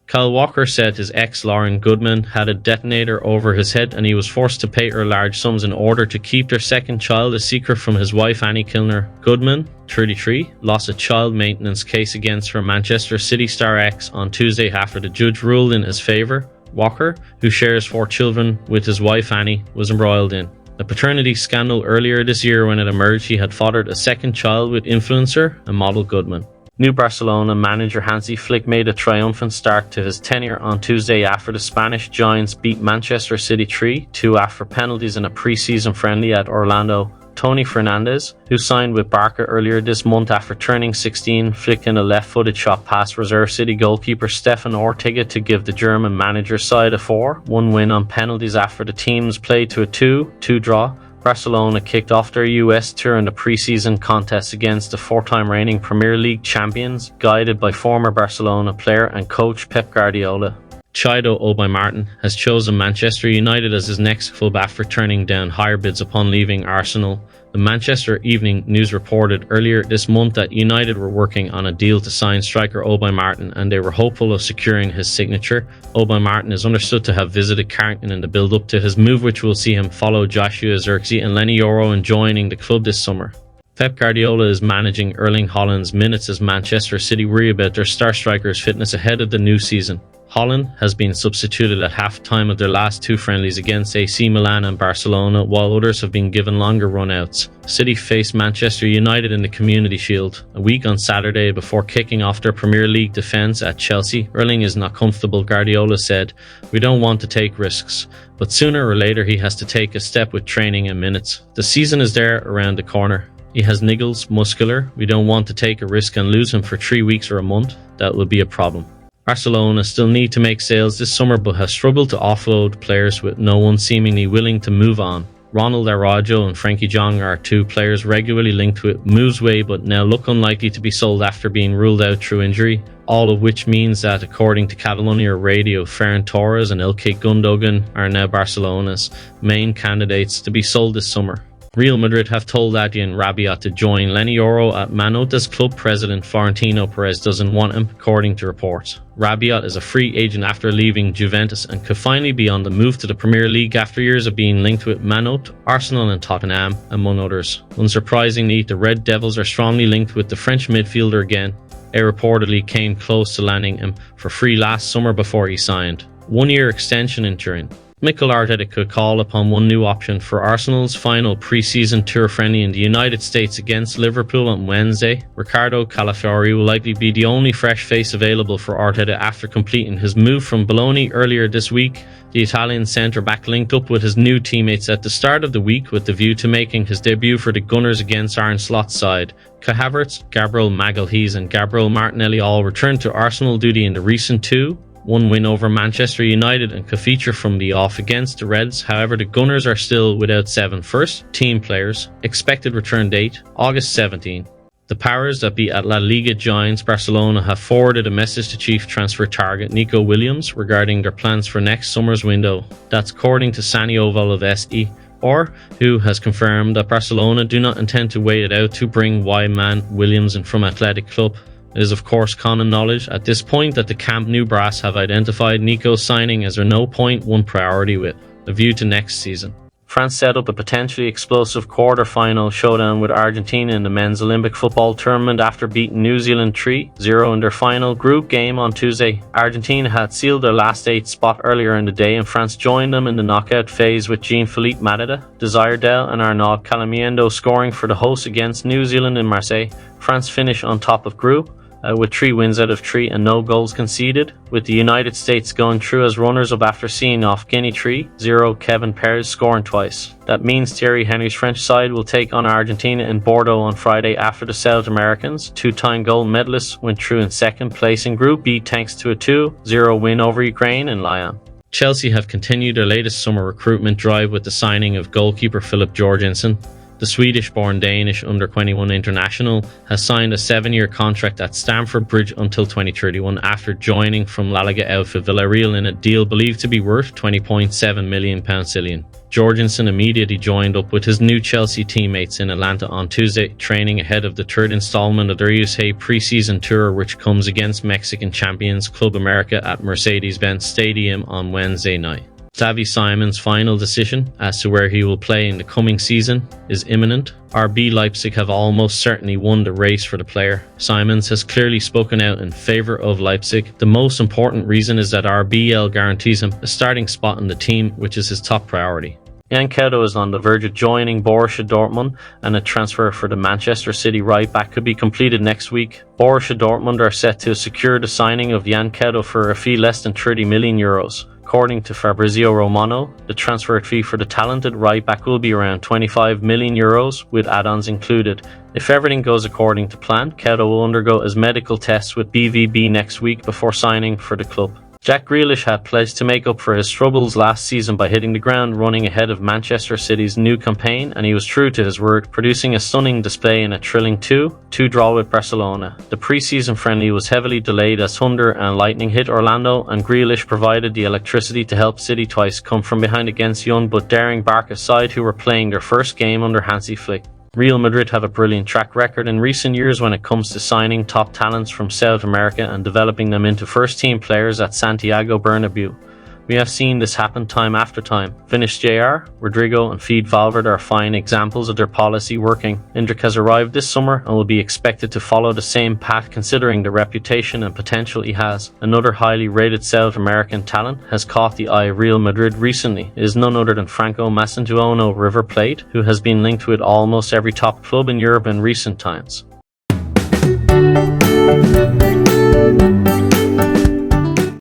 Kyle Walker said his ex Lauren Goodman had a detonator over his head and he was forced to pay her large sums in order to keep their second child a secret from his wife Annie Kilner. Goodman, 33, lost a child maintenance case against her Manchester City star ex on Tuesday after the judge ruled in his favour. Walker, who shares 4 children with his wife Annie, was embroiled in a paternity scandal earlier this year when it emerged he had fathered a second child with influencer and model Goodman. New Barcelona manager Hansi Flick made a triumphant start to his tenure on Tuesday after the Spanish Giants beat Manchester City 3-2 after penalties in a pre-season friendly at Orlando. Tony Fernandes, who signed with Barca earlier this month after turning 16, flicked in a left-footed shot past reserve City goalkeeper Stefan Ortega to give the German manager's side a 4-1 win on penalties after the teams played to a 2-2 draw. Barcelona kicked off their US tour in the pre-season contest against the 4-time reigning Premier League champions, guided by former Barcelona player and coach Pep Guardiola. Chido Obi-Martin has chosen Manchester United as his next club after turning down higher bids upon leaving Arsenal. The Manchester Evening News reported earlier this month that United were working on a deal to sign striker Obi-Martin and they were hopeful of securing his signature. Obi-Martin is understood to have visited Carrington in the build-up to his move, which will see him follow Joshua Zirkzee and Lenny Yoro in joining the club this summer. Pep Guardiola is managing Erling Haaland's minutes as Manchester City worry about their star striker's fitness ahead of the new season. Haaland has been substituted at half-time of their last 2 friendlies against AC Milan and Barcelona, while others have been given longer run-outs. City faced Manchester United in the Community Shield a week on Saturday before kicking off their Premier League defence at Chelsea. Erling is not comfortable, Guardiola said. We don't want to take risks, but sooner or later he has to take a step with training and minutes. The season is there around the corner. He has niggles, muscular. We don't want to take a risk and lose him for 3 weeks or a month. That would be a problem. Barcelona still need to make sales this summer but have struggled to offload players with no one seemingly willing to move on. Ronald Araujo and Frankie Jong are 2 players regularly linked with moves way but now look unlikely to be sold after being ruled out through injury, all of which means that, according to Catalonia Radio, Ferran Torres and Ilkay Gundogan are now Barcelona's main candidates to be sold this summer. Real Madrid have told Adrian Rabiot to join Lenny Yoro at Manota's club president Florentino Perez doesn't want him, according to reports. Rabiot is a free agent after leaving Juventus and could finally be on the move to the Premier League after years of being linked with Manot, Arsenal and Tottenham, among others. Unsurprisingly, the Red Devils are strongly linked with the French midfielder again. They reportedly came close to landing him for free last summer before he signed. 1-year extension in Turin. Mikel Arteta could call upon one new option for Arsenal's final pre-season tour friendly in the United States against Liverpool on Wednesday. Ricardo Calafiori will likely be the only fresh face available for Arteta after completing his move from Bologna earlier this week. The Italian centre-back linked up with his new teammates at the start of the week with the view to making his debut for the Gunners against Arne Slot's side. Kai Havertz, Gabriel Magalhaes and Gabriel Martinelli all returned to Arsenal duty in the recent 2-1 win over Manchester United and could feature from the off against the Reds. However, the Gunners are still without 7 first-team players. Expected return date, August 17. The powers that be at La Liga giants Barcelona have forwarded a message to chief transfer target Nico Williams regarding their plans for next summer's window. That's according to Sanio Valovesti, who has confirmed that Barcelona do not intend to wait it out to bring Y-Man Williams in from Athletic Club. It is of course common knowledge at this point that the Camp Nou brass have identified Nico's signing as their no-point-one priority with a view to next season. France set up a potentially explosive quarter-final showdown with Argentina in the men's Olympic football tournament after beating New Zealand 3-0 in their final group game on Tuesday. Argentina had sealed their last 8 spot earlier in the day and France joined them in the knockout phase with Jean-Philippe Mateta, Desire Dell and Arnaud Calamiendo scoring for the hosts against New Zealand in Marseille. France finished on top of group with 3 wins out of 3 and no goals conceded, with the United States going through as runners-up after seeing off Guinea 3-0, Kevin Perez scoring twice. That means Thierry Henry's French side will take on Argentina in Bordeaux on Friday after the South Americans. 2-time gold medalists went through in second place in Group B thanks to a 2-0 win over Ukraine in Lyon. Chelsea have continued their latest summer recruitment drive with the signing of goalkeeper Philip Jorgensen. The Swedish-born Danish under-21 international has signed a 7-year contract at Stamford Bridge until 2031 after joining from La Liga outfit Villarreal in a deal believed to be worth £20.7 million. Jorgensen immediately joined up with his new Chelsea teammates in Atlanta on Tuesday, training ahead of the third installment of their USA pre-season tour, which comes against Mexican champions Club America at Mercedes-Benz Stadium on Wednesday night. Xavi Simon's final decision as to where he will play in the coming season is imminent. RB Leipzig have almost certainly won the race for the player. Simons has clearly spoken out in favour of Leipzig. The most important reason is that RBL guarantees him a starting spot in the team, which is his top priority. Jan Couto is on the verge of joining Borussia Dortmund, and a transfer for the Manchester City right back could be completed next week. Borussia Dortmund are set to secure the signing of Jan Couto for a fee less than €30 million. According to Fabrizio Romano, the transfer fee for the talented right back will be around €25 million, with add-ons included. If everything goes according to plan, Couto will undergo his medical tests with BVB next week before signing for the club. Jack Grealish had pledged to make up for his troubles last season by hitting the ground running ahead of Manchester City's new campaign, and he was true to his word, producing a stunning display in a thrilling 2-2 draw with Barcelona. The pre-season friendly was heavily delayed as Thunder and Lightning hit Orlando, and Grealish provided the electricity to help City twice come from behind against young but daring Barca side who were playing their first game under Hansi Flick. Real Madrid have a brilliant track record in recent years when it comes to signing top talents from South America and developing them into first-team players at Santiago Bernabeu. We have seen this happen time after time. Finnish JR, Rodrigo and Feed Valverde are fine examples of their policy working. Endrick has arrived this summer and will be expected to follow the same path considering the reputation and potential he has. Another highly rated South American talent has caught the eye of Real Madrid recently. It is none other than Franco Masantuono River Plate, who has been linked with almost every top club in Europe in recent times.